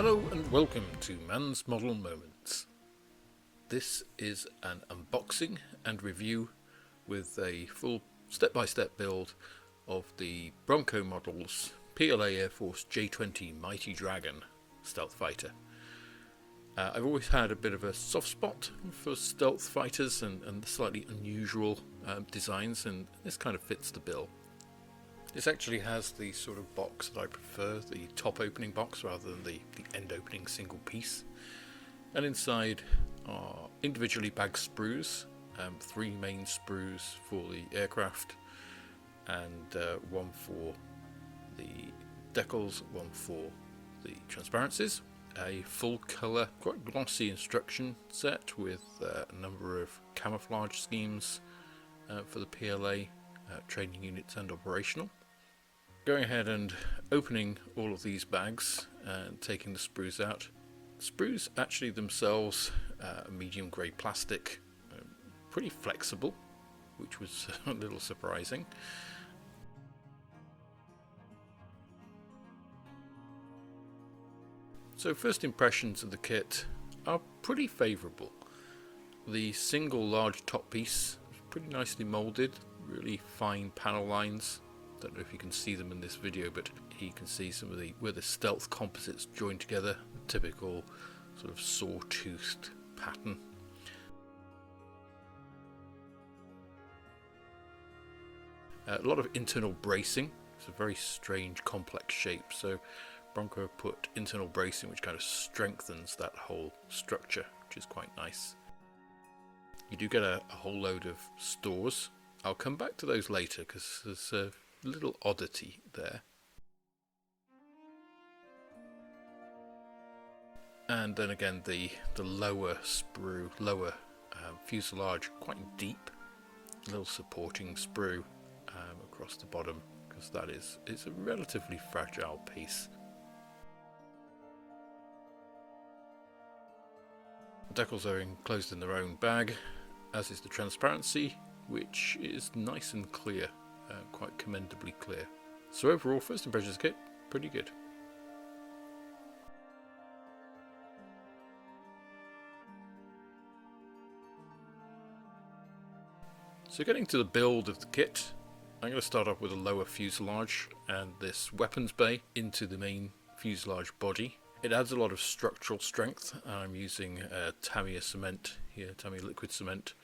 Hello and welcome to Mann's Model Moments. This is an unboxing and review with a full step-by-step build of the Bronco Models PLA Air Force J-20 Mighty Dragon stealth fighter. I've always had a bit of a soft spot for stealth fighters and slightly unusual designs, and this kind of fits the bill. This actually has the sort of box that I prefer, the top opening box rather than the end opening single piece. And inside are individually bagged sprues, 3 main sprues for the aircraft, and one for the decals, one for the transparencies. A full colour, quite glossy instruction set with a number of camouflage schemes for the PLA training units and operational. Going ahead and opening all of these bags and taking the sprues out. The sprues actually themselves are medium grade plastic, pretty flexible, which was a little surprising. So first impressions of the kit are pretty favourable. The single large top piece is pretty nicely moulded, really fine panel lines. Don't know if you can see them in this video, but here you can see some of where the stealth composites join together, the typical sort of saw-toothed pattern. A lot of internal bracing. It's a very strange, complex shape, so Bronco put internal bracing which kind of strengthens that whole structure, which is quite nice. You do get a whole load of stores. I'll come back to those later because there's a little oddity there. And then again the lower sprue, lower fuselage, quite deep, little supporting sprue across the bottom, because it's a relatively fragile piece. The decals are enclosed in their own bag, as is the transparency, which is nice and clear. Quite commendably clear. So overall, first impressions kit, pretty good. So getting to the build of the kit, I'm going to start off with a lower fuselage and this weapons bay into the main fuselage body. It adds a lot of structural strength. I'm using Tamiya cement here, Tamiya liquid cement.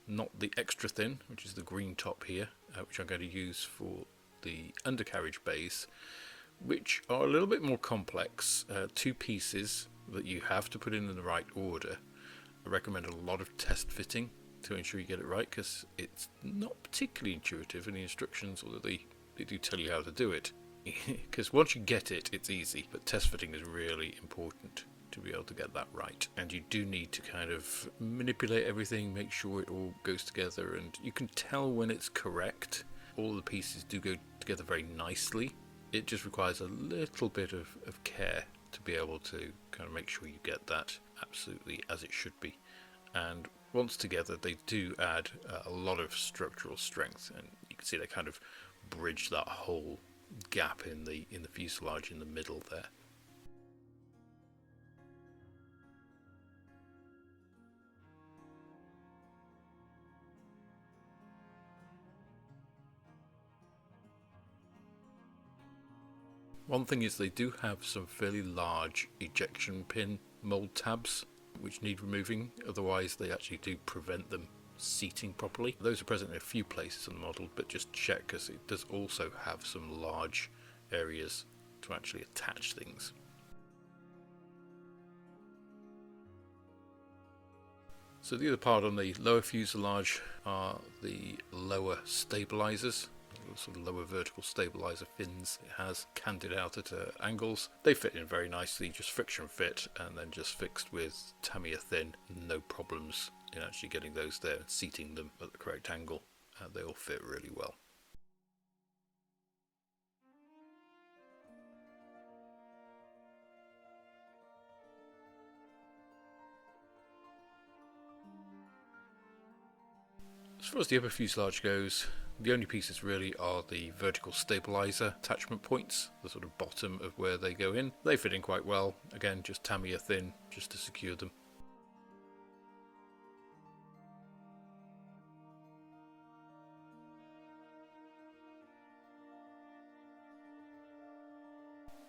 Not the extra thin, which is the green top here, which I'm going to use for the undercarriage bays, which are a little bit more complex. 2 pieces that you have to put in the right order. I recommend a lot of test fitting to ensure you get it right, because it's not particularly intuitive in the instructions, although they do tell you how to do it. Because once you get it, it's easy, but test fitting is really important to be able to get that right, and you do need to kind of manipulate everything, make sure it all goes together, and you can tell when it's correct. All the pieces do go together very nicely. It just requires a little bit of care to be able to kind of make sure you get that absolutely as it should be. And once together, they do add a lot of structural strength, and you can see they kind of bridge that whole gap in the fuselage in the middle there. One thing is they do have some fairly large ejection pin mold tabs which need removing, otherwise they actually do prevent them seating properly. Those are present in a few places on the model, but just check, because it does also have some large areas to actually attach things. So the other part on the lower fuselage are the lower stabilisers, sort of lower vertical stabilizer fins. It has candid out at angles. They fit in very nicely, just friction fit, and then just fixed with Tamiya thin. No problems in actually getting those there and seating them at the correct angle. They all fit really well. As far as the upper fuselage goes, The only pieces really are the vertical stabiliser attachment points, the sort of bottom of where they go in. They fit in quite well. Again, just Tamiya thin just to secure them.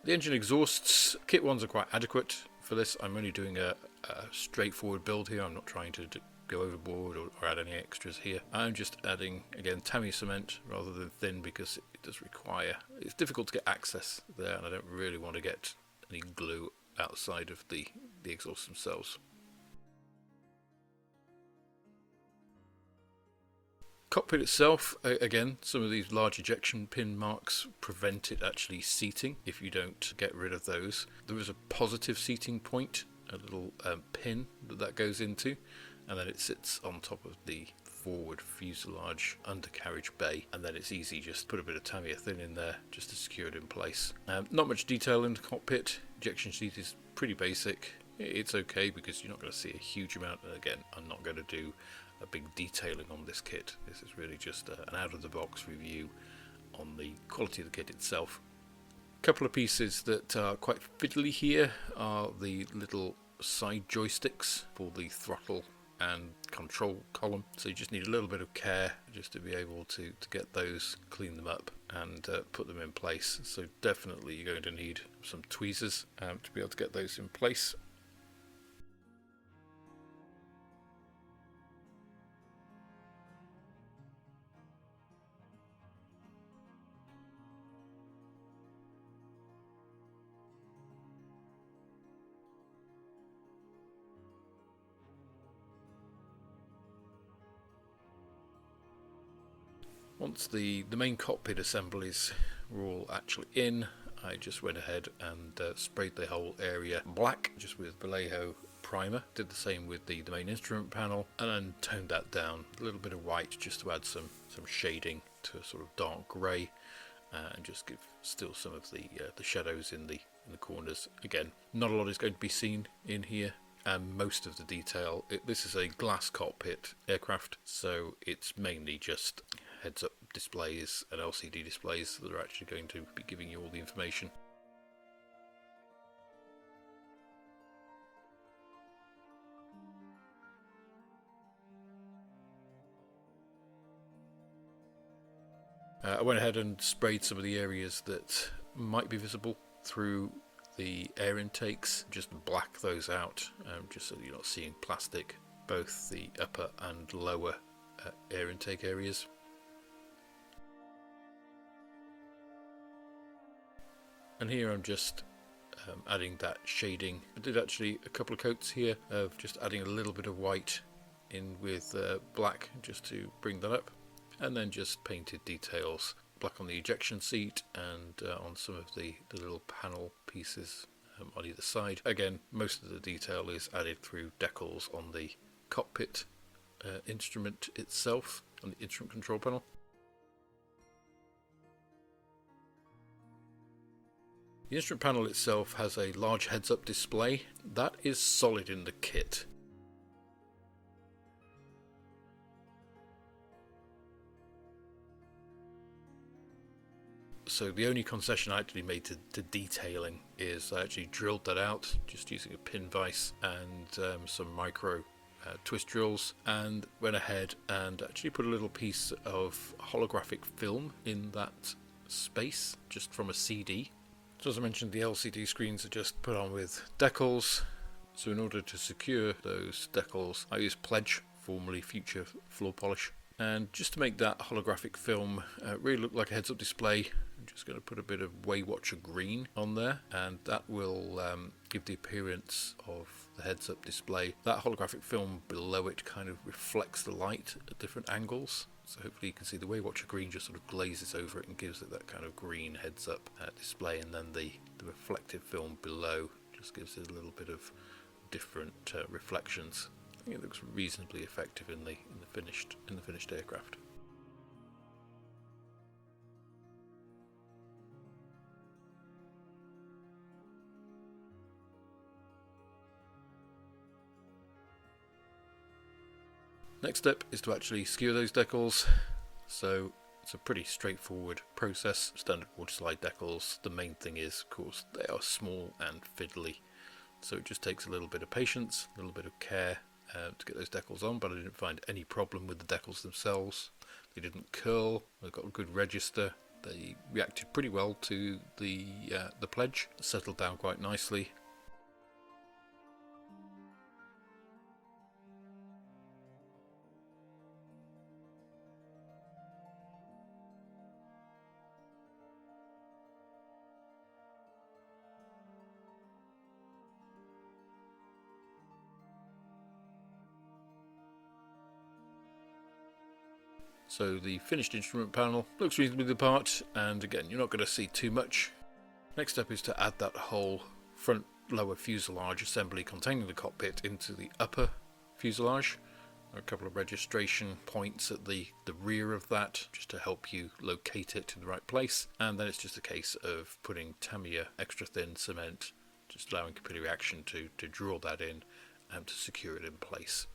The engine exhausts, kit ones are quite adequate for this. I'm only doing a straightforward build here. I'm not trying to go overboard or add any extras here. I'm just adding, again, Tamiya cement rather than thin because it does require, it's difficult to get access there, and I don't really want to get any glue outside of the exhausts themselves. Cockpit itself, again, some of these large ejection pin marks prevent it actually seating if you don't get rid of those. There is a positive seating point, a little pin that goes into, and then it sits on top of the forward fuselage undercarriage bay, and then it's easy, just put a bit of Tamiya thin in there just to secure it in place. Not much detail in the cockpit. Ejection seat is pretty basic. It's okay because you're not going to see a huge amount, and again, I'm not going to do a big detailing on this kit. This is really just an out-of-the-box review on the quality of the kit itself. A couple of pieces that are quite fiddly here are the little side joysticks for the throttle and control column, so you just need a little bit of care just to be able to get those, clean them up and put them in place. So definitely you're going to need some tweezers to be able to get those in place. Once the main cockpit assemblies were all actually in, I just went ahead and sprayed the whole area black just with Vallejo primer. Did the same with the main instrument panel, and then toned that down a little bit of white just to add some shading to a sort of dark grey, and just give still some of the shadows in the corners. Again, not a lot is going to be seen in here, and most of the detail, this is a glass cockpit aircraft, so it's mainly just heads-up displays and LCD displays that are actually going to be giving you all the information. I went ahead and sprayed some of the areas that might be visible through the air intakes, just black those out, just so you're not seeing plastic, both the upper and lower air intake areas. And here I'm just adding that shading. I did actually a couple of coats here of just adding a little bit of white in with black just to bring that up, and then just painted details, black on the ejection seat and on some of the little panel pieces on either side. Again, most of the detail is added through decals on the cockpit instrument itself, on the instrument control panel. The instrument panel itself has a large heads-up display. That is solid in the kit. So the only concession I actually made to detailing is I actually drilled that out just using a pin vise and some micro twist drills, and went ahead and actually put a little piece of holographic film in that space just from a CD. So as I mentioned, the LCD screens are just put on with decals. So in order to secure those decals, I use Pledge, formerly Future Floor Polish. And just to make that holographic film really look like a heads-up display, I'm just going to put a bit of Waywatcher green on there, and that will give the appearance of the heads-up display. That holographic film below it kind of reflects the light at different angles. So hopefully you can see the Waywatcher green just sort of glazes over it and gives it that kind of green heads-up display, and then the reflective film below just gives it a little bit of different reflections. I think it looks reasonably effective in the finished aircraft. Next step is to actually skewer those decals. So It's a pretty straightforward process. Standard water slide decals. The main thing is, of course, they are small and fiddly. So it just takes a little bit of patience, a little bit of care to get those decals on, but I didn't find any problem with the decals themselves. They didn't curl, they've got a good register, they reacted pretty well to the pledge, settled down quite nicely. So the finished instrument panel looks reasonably the part, and again, you're not going to see too much. Next step is to add that whole front lower fuselage assembly containing the cockpit into the upper fuselage. There are a couple of registration points at the rear of that, just to help you locate it in the right place. And then it's just a case of putting Tamiya extra thin cement, just allowing capillary action to draw that in and to secure it in place.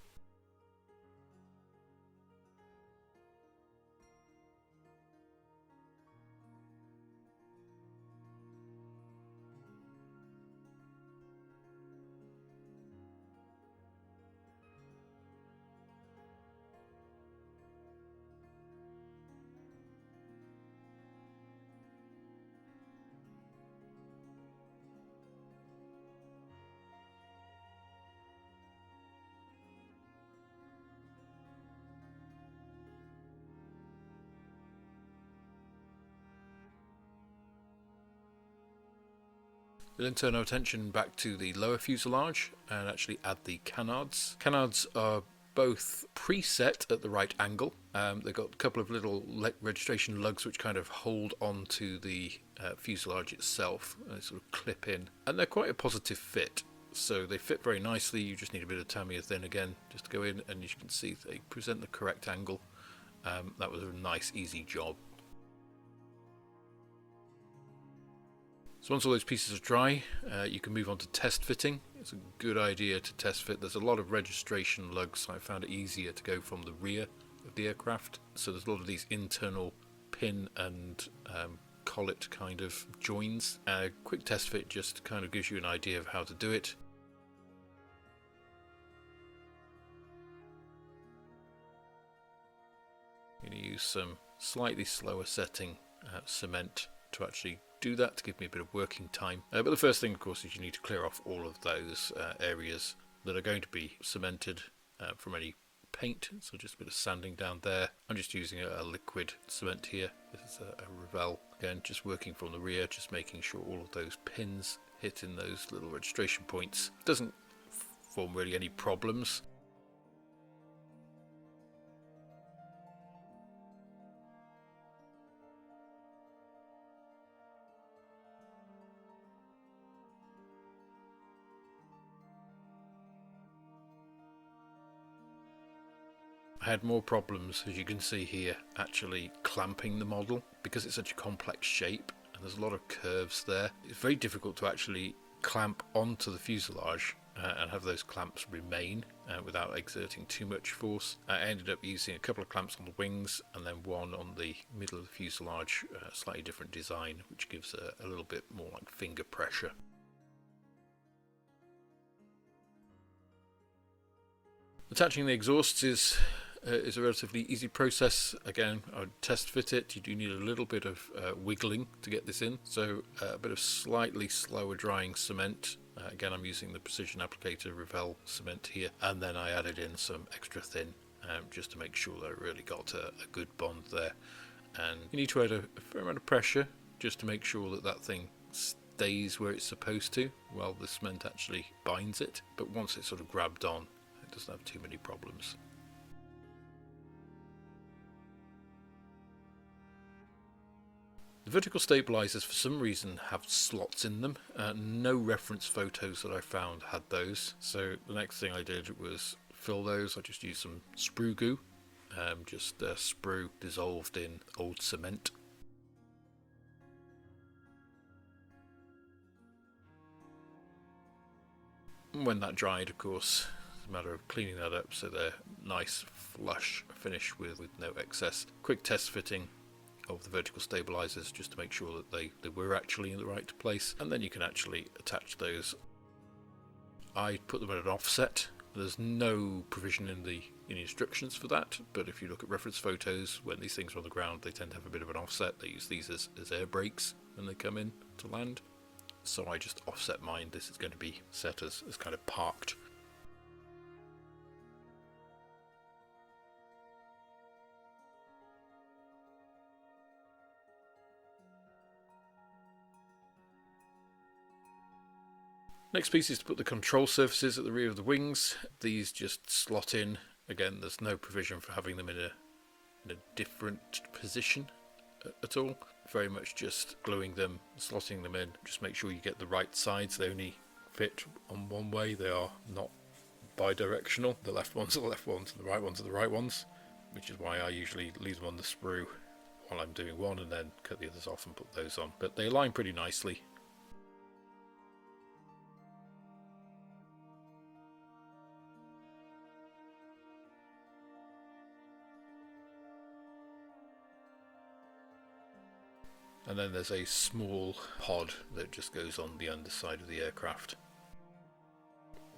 We'll then turn our attention back to the lower fuselage and actually add the canards. Canards are both preset at the right angle. They've got a couple of little registration lugs which kind of hold onto the fuselage itself. They sort of clip in, and they're quite a positive fit. So they fit very nicely. You just need a bit of Tamiya thin again just to go in, and you can see they present the correct angle. That was a nice, easy job. So once all those pieces are dry, you can move on to test fitting. It's a good idea to test fit. There's a lot of registration lugs, so I found it easier to go from the rear of the aircraft. So there's a lot of these internal pin and collet kind of joins. A quick test fit just kind of gives you an idea of how to do it. I'm going to use some slightly slower setting cement to actually do that, to give me a bit of working time. But the first thing, of course, is you need to clear off all of those areas that are going to be cemented from any paint. So just a bit of sanding down there. I'm just using a liquid cement here. This is a Revell. Again, just working from the rear, just making sure all of those pins hit in those little registration points. Doesn't form really any problems. I had more problems, as you can see here, actually clamping the model because it's such a complex shape and there's a lot of curves there. It's very difficult to actually clamp onto the fuselage and have those clamps remain without exerting too much force. I ended up using a couple of clamps on the wings and then one on the middle of the fuselage, slightly different design, which gives a little bit more like finger pressure. Attaching the exhausts is a relatively easy process. Again, I would test fit it. You do need a little bit of wiggling to get this in, so a bit of slightly slower drying cement. Again, I'm using the precision applicator Revell cement here, and then I added in some extra thin just to make sure that I really got a good bond there. And you need to add a fair amount of pressure just to make sure that that thing stays where it's supposed to while the cement actually binds it. But once it's sort of grabbed on, it doesn't have too many problems. The vertical stabilisers for some reason have slots in them. No reference photos that I found had those. So the next thing I did was fill those. I just used some sprue goo, just sprue dissolved in old cement. And when that dried, of course, it's a matter of cleaning that up so they're nice flush finish with no excess. Quick test fitting of the vertical stabilisers just to make sure that they were actually in the right place, and then you can actually attach those. I put them at an offset. There's no provision in the instructions for that, but if you look at reference photos, when these things are on the ground, they tend to have a bit of an offset. They use these as air brakes when they come in to land. So I just offset mine. This is going to be set as kind of parked. Next piece is to put the control surfaces at the rear of the wings. These just slot in. Again, there's no provision for having them in a different position at all. Very much just gluing them, slotting them in. Just make sure you get the right sides. They only fit on one way. They are not bi-directional. The left ones are the left ones and the right ones are the right ones, which is why I usually leave them on the sprue while I'm doing one and then cut the others off and put those on. But they align pretty nicely. And then there's a small pod that just goes on the underside of the aircraft.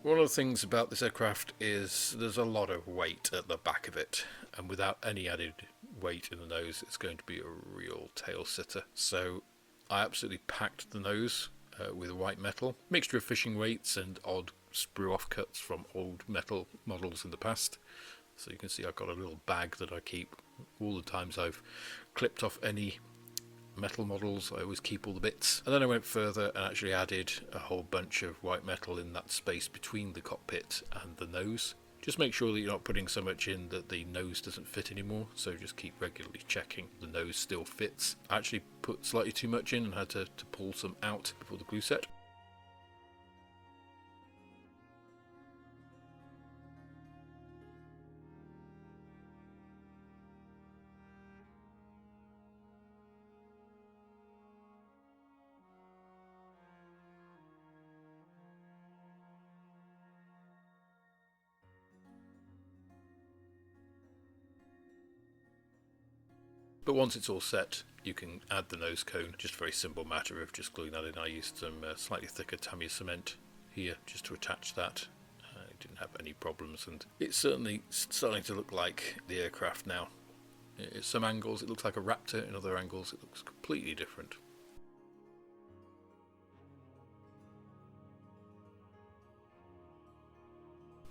One of the things about this aircraft is there's a lot of weight at the back of it, and without any added weight in the nose, it's going to be a real tail sitter. So I absolutely packed the nose with white metal, mixture of fishing weights and odd sprue offcuts from old metal models in the past. So you can see I've got a little bag that I keep all the times I've clipped off any metal models. I always keep all the bits. And then I went further and actually added a whole bunch of white metal in that space between the cockpit and the nose. Just make sure that you're not putting so much in that the nose doesn't fit anymore, so just keep regularly checking the nose still fits. I actually put slightly too much in and had to pull some out before the glue set. But once it's all set, you can add the nose cone. Just a very simple matter of just gluing that in. I used some slightly thicker Tamiya cement here just to attach that. It didn't have any problems, and it's certainly starting to look like the aircraft now. At some angles it looks like a Raptor, in other angles it looks completely different.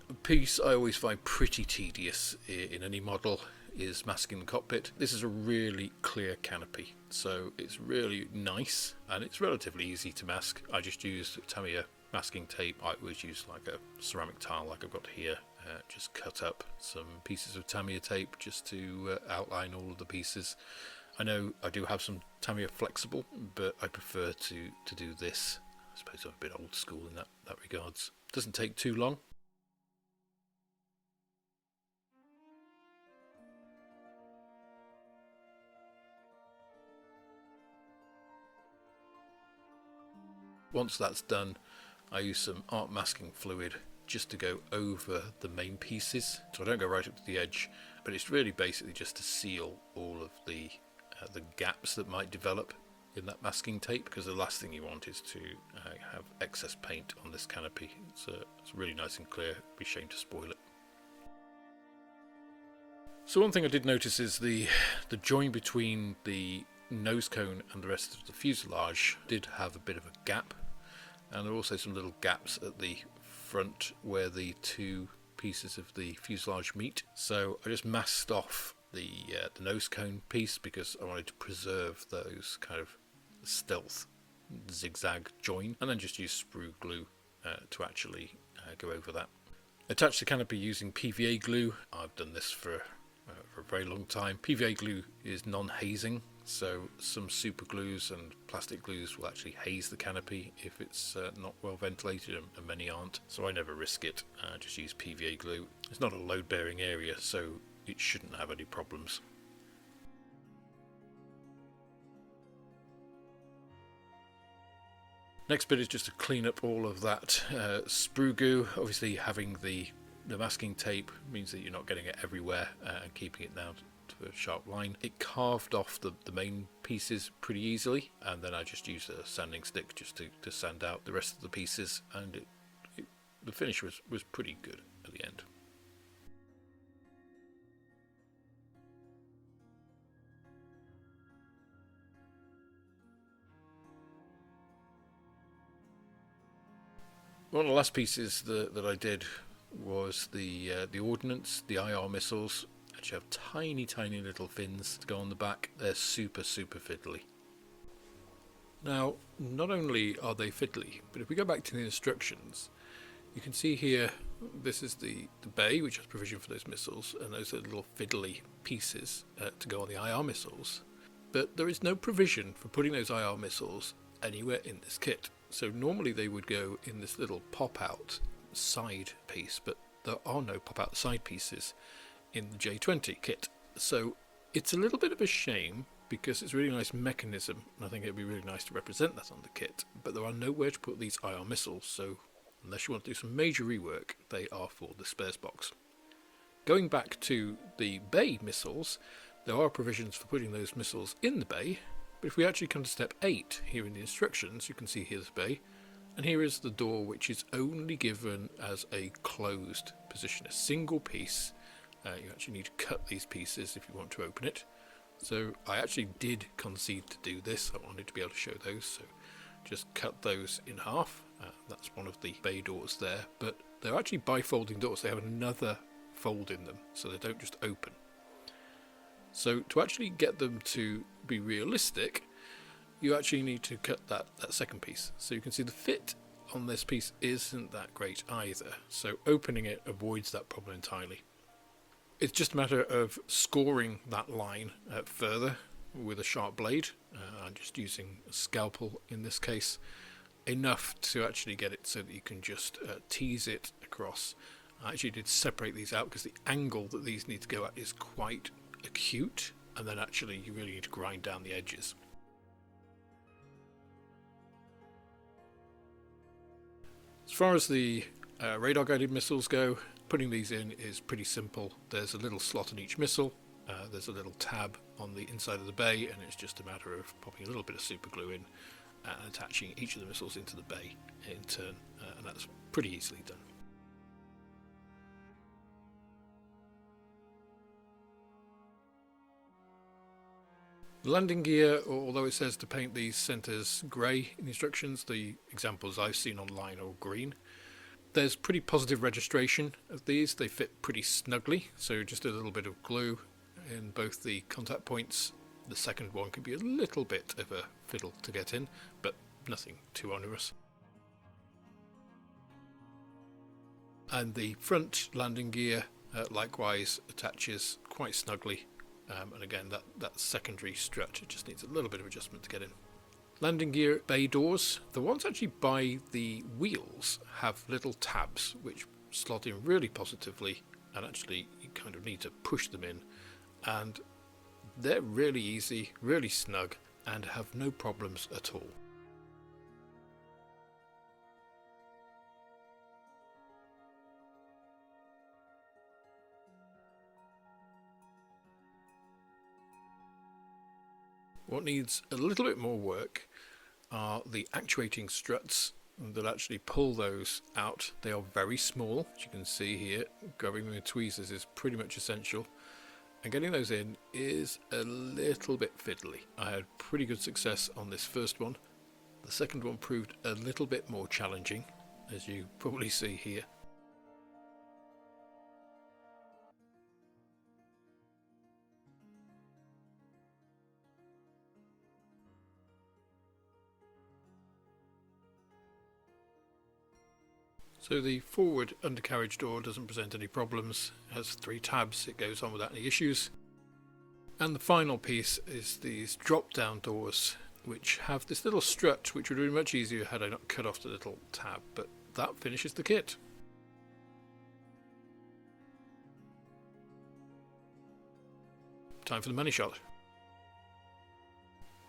A piece I always find pretty tedious in any model is masking the cockpit. This is a really clear canopy, so it's really nice and it's relatively easy to mask. I just used Tamiya masking tape. I always use like a ceramic tile like I've got here. Just cut up some pieces of Tamiya tape just to outline all of the pieces. I know I do have some Tamiya flexible, but I prefer to do this. I suppose I'm a bit old school in that regards. Doesn't take too long. Once that's done, I use some art masking fluid just to go over the main pieces, so I don't go right up to the edge, but it's really basically just to seal all of the gaps that might develop in that masking tape, because the last thing you want is to have excess paint on this canopy. It's really nice and clear. It'd be a shame to spoil it. So one thing I did notice is the join between the nose cone and the rest of the fuselage did have a bit of a gap, and there are also some little gaps at the front where the two pieces of the fuselage meet. So I just masked off the nose cone piece because I wanted to preserve those kind of stealth zigzag join, and then just use sprue glue to actually go over that. Attach the canopy using PVA glue. I've done this for a very long time. PVA glue is non-hazing, so some super glues and plastic glues will actually haze the canopy if it's not well ventilated, and many aren't, so I never risk it. Just use PVA glue. It's not a load bearing area, so it shouldn't have any problems. Next bit is just to clean up all of that sprue goo. Obviously having the masking tape means that you're not getting it everywhere and keeping it down for a sharp line. It carved off the main pieces pretty easily, and then I just used a sanding stick just to sand out the rest of the pieces, and the finish was pretty good at the end. One of the last pieces that I did was the ordnance, the IR missiles. Actually have tiny little fins to go on the back. They're super fiddly. Now, not only are they fiddly, but if we go back to the instructions, you can see here, this is the bay, which has provision for those missiles, and those are little fiddly pieces to go on the IR missiles. But there is no provision for putting those IR missiles anywhere in this kit. So normally they would go in this little pop-out side piece, but there are no pop-out side pieces in the J-20 kit. So it's a little bit of a shame, because it's a really nice mechanism, and I think it'd be really nice to represent that on the kit, but there are nowhere to put these IR missiles, so unless you want to do some major rework, they are for the spares box. Going back to the bay missiles, there are provisions for putting those missiles in the bay, but if we actually come to step 8 here in the instructions, you can see here's the bay, and here is the door, which is only given as a closed position, a single piece. You actually need to cut these pieces if you want to open it. So I actually did concede to do this. I wanted to be able to show those, so just cut those in half. That's one of the bay doors there, but they're actually bifolding doors. They have another fold in them, so they don't just open. So to actually get them to be realistic, you actually need to cut that second piece. So you can see the fit on this piece isn't that great either, so opening it avoids that problem entirely. It's just a matter of scoring that line further with a sharp blade. I'm just using a scalpel in this case, enough to actually get it so that you can just tease it across. I actually did separate these out because the angle that these need to go at is quite acute, and then actually you really need to grind down the edges. As far as the radar guided missiles go, putting these in is pretty simple. There's a little slot in each missile, there's a little tab on the inside of the bay, and it's just a matter of popping a little bit of super glue in and attaching each of the missiles into the bay in turn, and that's pretty easily done. The landing gear, although it says to paint these centres grey in the instructions, the examples I've seen online are green. There's pretty positive registration of these. They fit pretty snugly, so just a little bit of glue in both the contact points. The second one can be a little bit of a fiddle to get in, but nothing too onerous. And the front landing gear likewise attaches quite snugly, and again that secondary strut just needs a little bit of adjustment to get in. Landing gear bay doors, the ones actually by the wheels have little tabs which slot in really positively, and actually you kind of need to push them in, and they're really easy, really snug, and have no problems at all. What needs a little bit more work are the actuating struts that actually pull those out. They are very small, as you can see here. Grabbing them with tweezers is pretty much essential, and getting those in is a little bit fiddly. I had pretty good success on this first one. The second one proved a little bit more challenging, as you probably see here. So the forward undercarriage door doesn't present any problems, it has 3 tabs, it goes on without any issues. And the final piece is these drop down doors, which have this little strut, which would be much easier had I not cut off the little tab, but that finishes the kit. Time for the money shot.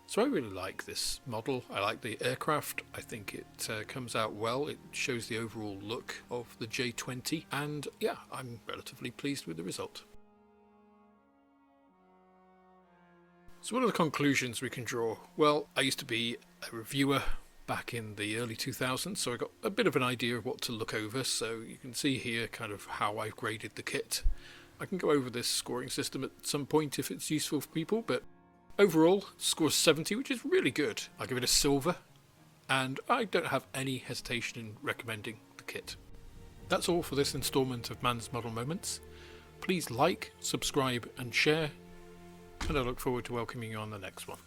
So I really like this model. I like the aircraft. I think it comes out well. It shows the overall look of the J-20, and yeah, I'm relatively pleased with the result. So what are the conclusions we can draw? Well, I used to be a reviewer back in the early 2000s, so I got a bit of an idea of what to look over. So you can see here kind of how I've graded the kit. I can go over this scoring system at some point if it's useful for people, but overall, score 70, which is really good. I give it a silver, and I don't have any hesitation in recommending the kit. That's all for this instalment of Mann's Model Moments. Please like, subscribe and share, and I look forward to welcoming you on the next one.